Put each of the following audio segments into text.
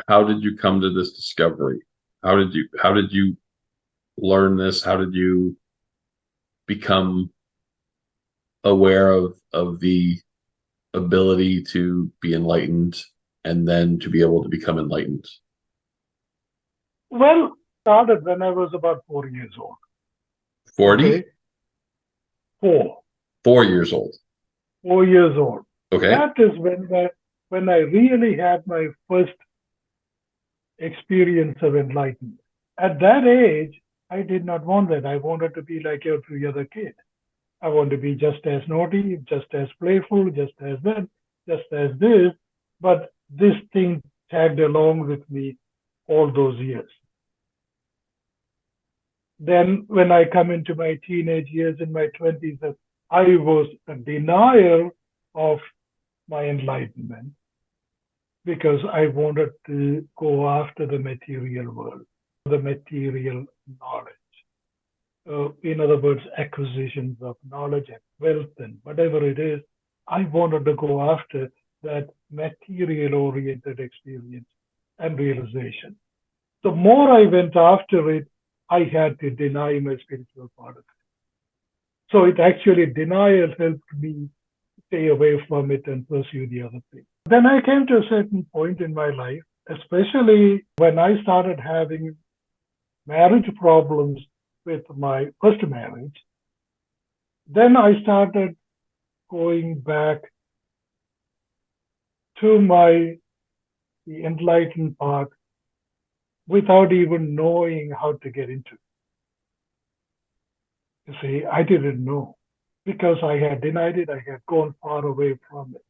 how did you come to this discovery? How did you learn this? How did you become aware of the ability to be enlightened and then to be able to become enlightened? Well, started when I was about 4 years old. 40? Okay, four, 4 years old. 4 years old. Okay. That is when I really had my first experience of enlightenment. At that age, I did not want that. I wanted to be like every other kid. I want to be just as naughty, just as playful, just as that, just as this. But this thing tagged along with me all those years. Then, when I come into my teenage years in my 20s, I was a denier of my enlightenment because I wanted to go after the material world, the material knowledge. In other words, acquisitions of knowledge and wealth and whatever it is, I wanted to go after that material oriented experience and realization. The more I went after it, I had to deny my spiritual part of it. So it actually, denial helped me stay away from it and pursue the other thing. Then I came to a certain point in my life, especially when I started having marriage problems with my first marriage. Then I started going back to the enlightened part without even knowing how to get into it. You see, I didn't know because I had denied it, I had gone far away from it.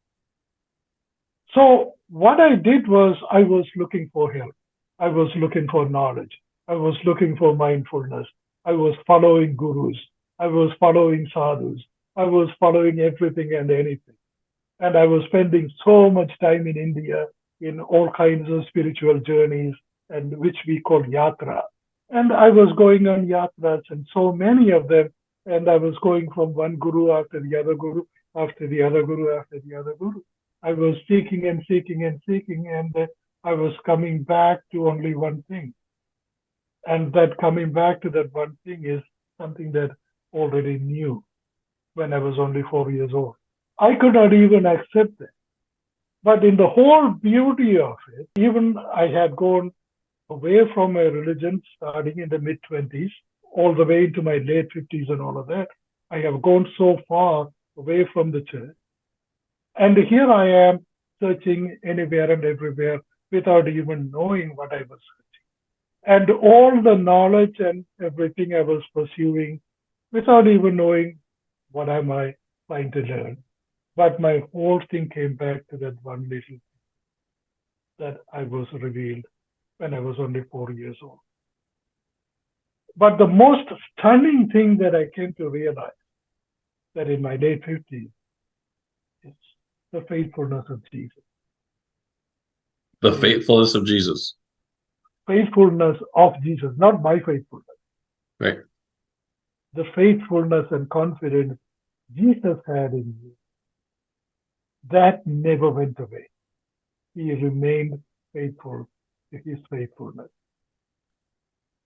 So what I did was I was looking for help. I was looking for knowledge. I was looking for mindfulness. I was following gurus. I was following sadhus. I was following everything and anything. And I was spending so much time in India in all kinds of spiritual journeys, and which we call yatra. And I was going on yatras, and so many of them, and I was going from one guru after the other guru, after the other guru, after the other guru. I was seeking and seeking and seeking, and I was coming back to only one thing. And that coming back to that one thing is something that I already knew when I was only 4 years old. I could not even accept it. But in the whole beauty of it, even I had gone away from my religion starting in the mid 20s, all the way into my late 50s and all of that. I have gone so far away from the church. And here I am searching anywhere and everywhere without even knowing what I was searching. And all the knowledge and everything I was pursuing without even knowing what am I trying to learn. But my whole thing came back to that one little thing that I was revealed when I was only 4 years old. But the most stunning thing that I came to realize that in my late 50s is the faithfulness of Jesus. The faithfulness of Jesus. Faithfulness of Jesus, not my faithfulness. Right. The faithfulness and confidence Jesus had in me, that never went away. He remained faithful to his faithfulness.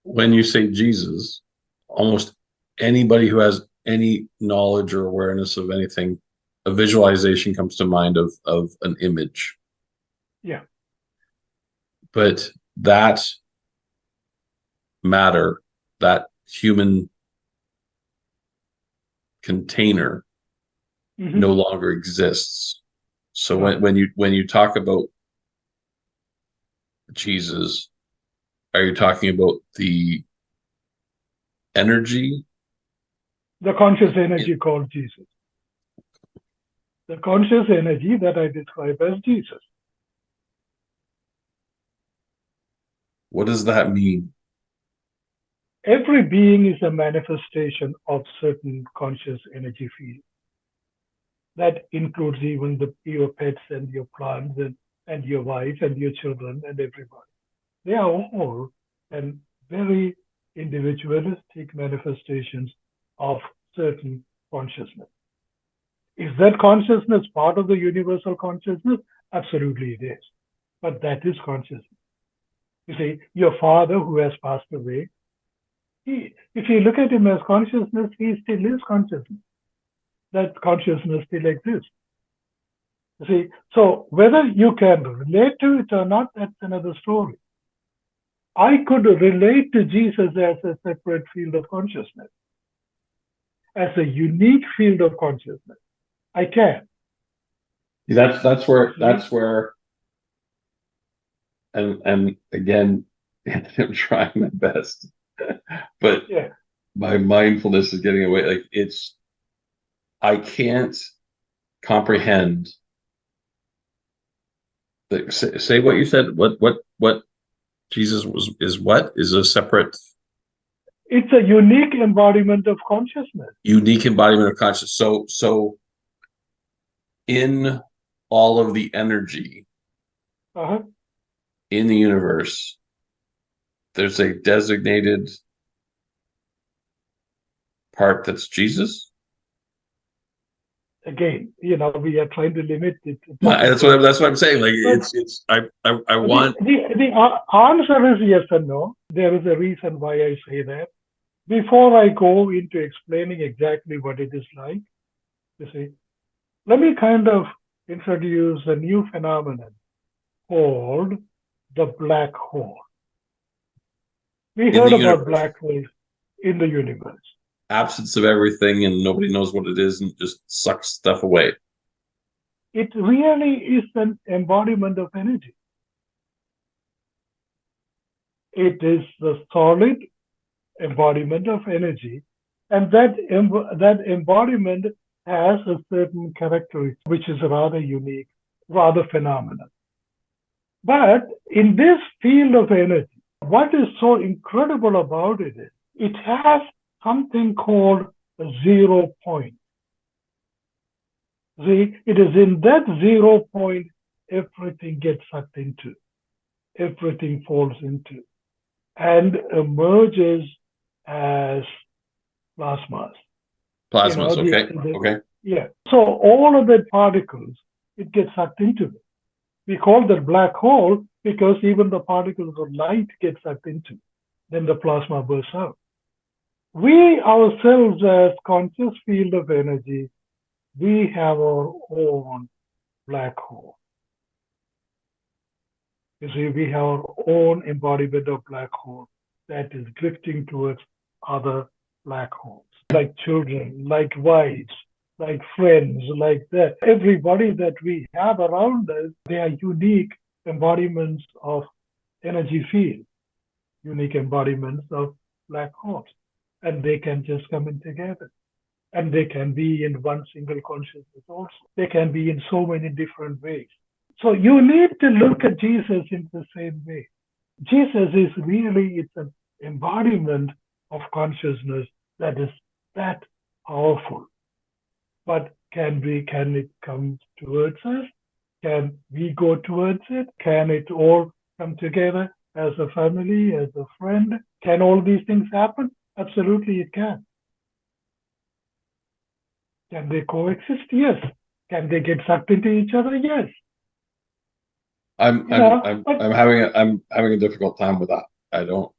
When you say Jesus, almost anybody who has any knowledge or awareness of anything, a visualization comes to mind of an image. Yeah. But that matter, that human container, no longer exists. So when you talk about Jesus, are you talking about the energy? The conscious energy called Jesus. The conscious energy that I describe as Jesus. What does that mean? Every being is a manifestation of certain conscious energy field. That includes even your pets and your plants and your wife and your children and everybody. They are all and very individualistic manifestations of certain consciousness. Is that consciousness part of the universal consciousness? Absolutely it is. But that is consciousness. You see, your father who has passed away, if you look at him as consciousness, he still is consciousness. That consciousness still exists. You see, so whether you can relate to it or not, that's another story. I could relate to Jesus as a separate field of consciousness, as a unique field of consciousness. I can. That's where and again, I'm trying my best, but Yeah. my mindfulness is getting away. Like I can't comprehend. Say what you said. What Jesus is what is a separate, It's a unique embodiment of consciousness. unique embodiment of consciousness. So in all of the energy Uh-huh. in the universe, there's a designated part that's Jesus. Again, we are trying to limit it. That's what I'm saying. Like But I want. the answer is yes and no. There is a reason why I say that. Before I go into explaining exactly what it is like, you see, let me kind of introduce a new phenomenon called the black hole. We In heard the about universe, black holes in the universe. absence of everything, and nobody knows what it is, and just sucks stuff away. It really is an embodiment of energy. It is the solid embodiment of energy, and that embodiment has a certain characteristic, which is rather unique, rather phenomenal. But in this field of energy, what is so incredible about it is it has something called a 0 point. See, it is in that 0 point everything gets sucked into, everything falls into, and emerges as plasmas. Plasmas. Okay. Okay. Yeah. So all of the particles, it gets sucked into it. We call that black hole because even the particles of light get sucked into it. Then the plasma bursts out. We ourselves, as conscious field of energy, we have our own black hole. You see, we have our own embodiment of black hole that is drifting towards other black holes, like children, like wives, like friends, like that. Everybody that we have around us, they are unique embodiments of energy field, unique embodiments of black holes. And they can just come in together. And they can be in one single consciousness also. They can be in so many different ways. So you need to look at Jesus in the same way. Jesus is really, it's an embodiment of consciousness that is that powerful. But can it come towards us? Can we go towards it? Can it all come together as a family, as a friend? Can all these things happen? Absolutely, it can. Can they coexist? Yes. Can they get sucked into each other? Yes. I'm having a difficult time with that. I don't.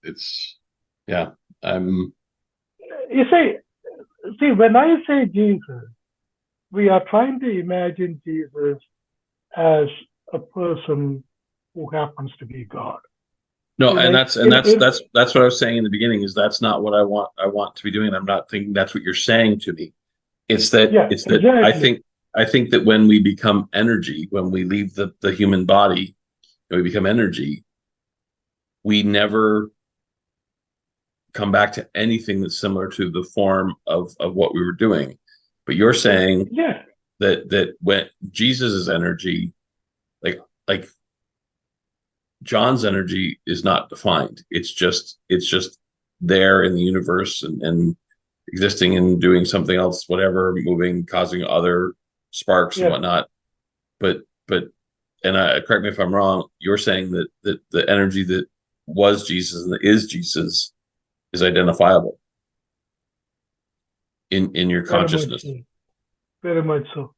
It's yeah. You see, when I say Jesus, we are trying to imagine Jesus as a person who happens to be God. No, You and know, that's what I was saying in the beginning. Is that's not what I want to be doing. I'm not thinking that's what you're saying to me. It's that yeah, exactly. I think that when we become energy, when we leave the human body and we become energy, we never come back to anything that's similar to the form of what we were doing. But you're saying Yeah, that when Jesus is energy, like John's energy is not defined. It's just there in the universe and existing and doing something else, whatever, moving, causing other sparks and yeah. whatnot. But and correct me if I'm wrong, you're saying that the energy that was Jesus and that is Jesus is identifiable in your Very much consciousness. so. Very much so.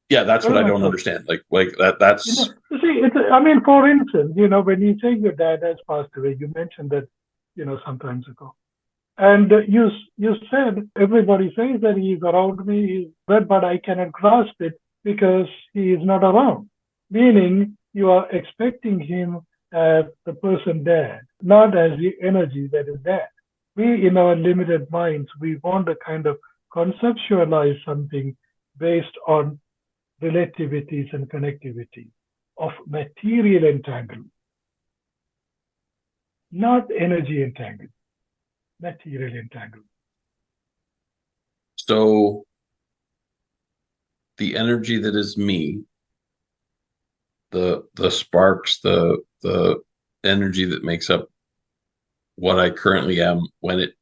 Yeah, that's what Very I much don't so. understand. Like that. That's You see, I mean, for instance, when you say your dad has passed away, you mentioned that, some times ago. And you said everybody says that he's around me, but I cannot grasp it because he is not around. Meaning you are expecting him as the person there, not as the energy that is there. We, in our limited minds, we want to kind of conceptualize something based on relativities and connectivity of material entanglement, not energy entanglement, material entanglement. so the energy that is me, the sparks, the energy that makes up what I currently am when it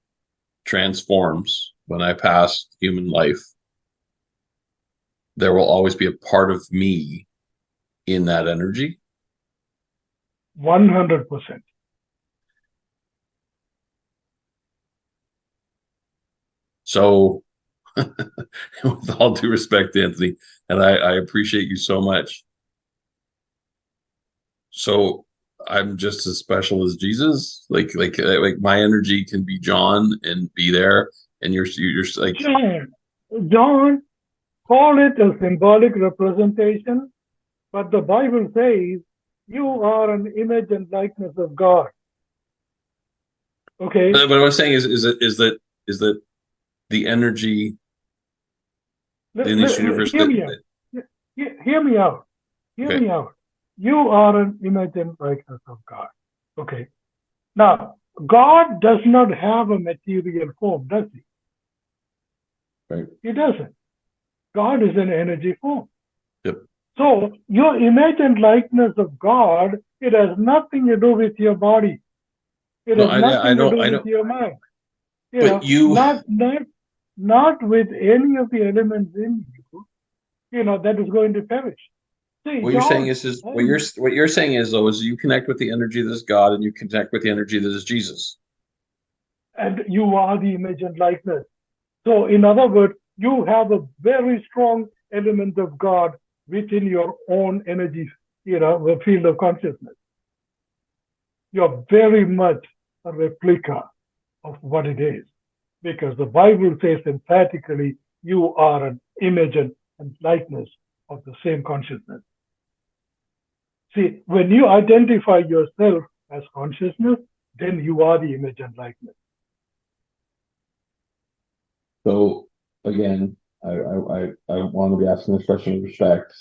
transforms, when I pass human life, there will always be a part of me in that energy. 100%. So, with all due respect, Anthony, and I appreciate you so much. So, I'm just as special as Jesus. Like my energy can be John and be there, and you're like, John, John, call it a symbolic representation, but the Bible says you are an image and likeness of God. Okay? but what I'm saying is that the energy in this universe Hear me out. Hear me out. Hear okay, me out. You are an image and likeness of God. Okay? Now, God does not have a material form, does he? right, He doesn't. God is an energy form. yep. So your image and likeness of God, it has nothing to do with your body. It No, has I nothing to don't, do I with don't. your mind. But you, Not with any of the elements in you, that is going to perish. See, what you're saying John, is what you're saying is though is you connect with the energy that is God, and you connect with the energy that is Jesus. and you are the image and likeness. So, in other words, you have a very strong element of God within your own energy, the field of consciousness. You're very much a replica of what it is, because the Bible says emphatically, you are an image and likeness of the same consciousness. See, when you identify yourself as consciousness, then you are the image and likeness. So again, I want to be asking this question with respect.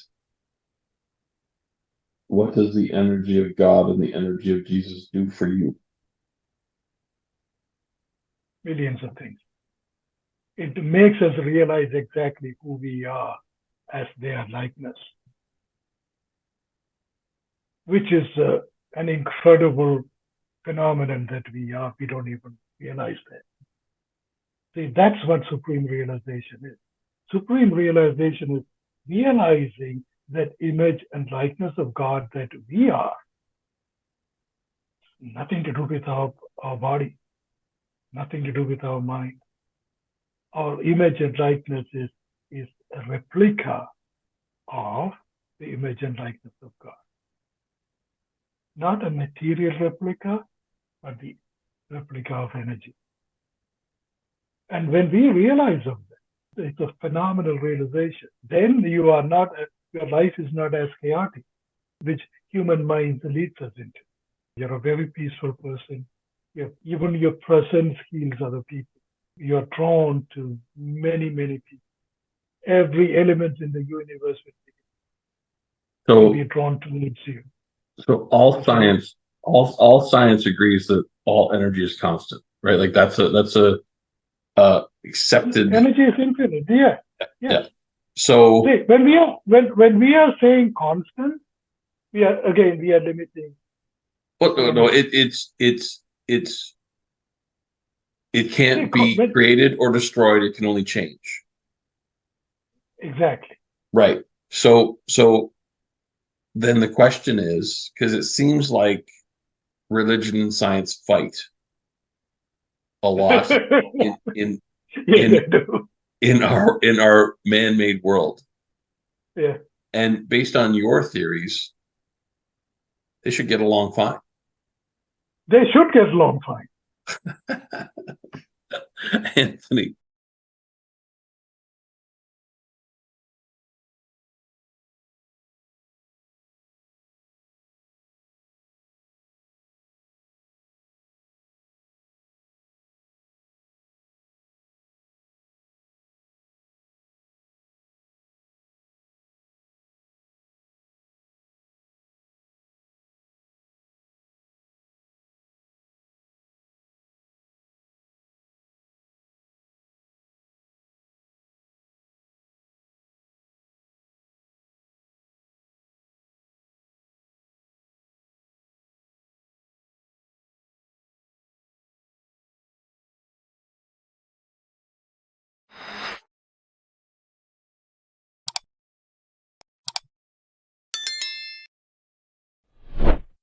What does the energy of God and the energy of Jesus do for you? Millions of things. It makes us realize exactly who we are as their likeness, which is an incredible phenomenon that we are. We don't even realize that. See, that's what supreme realization is. Supreme realization is realizing that image and likeness of God that we are, nothing to do with our body, nothing to do with our mind. Our image and likeness is a replica of the image and likeness of God. Not a material replica, but the replica of energy. And when we realize of that, it's a phenomenal realization. Then your life is not as chaotic, which human mind leads us into. You're a very peaceful person. Even your presence heals other people. You're drawn to many, many people. Every element in the universe will be So drawn towards you. so all I'm sorry? all science agrees that all energy is constant, right? Like that's a accepted. Energy is infinite. Yeah. Yes. Yeah. So See, when we are saying constant, we are limiting what no, no, energy. it See, can't be created or destroyed, it can only change. exactly. Right. So then the question is, because it seems like religion and science fight a lot in in Yes, in I do. in our man-made world. Yeah. And based on your theories, they should get along fine. They should get along fine. Anthony,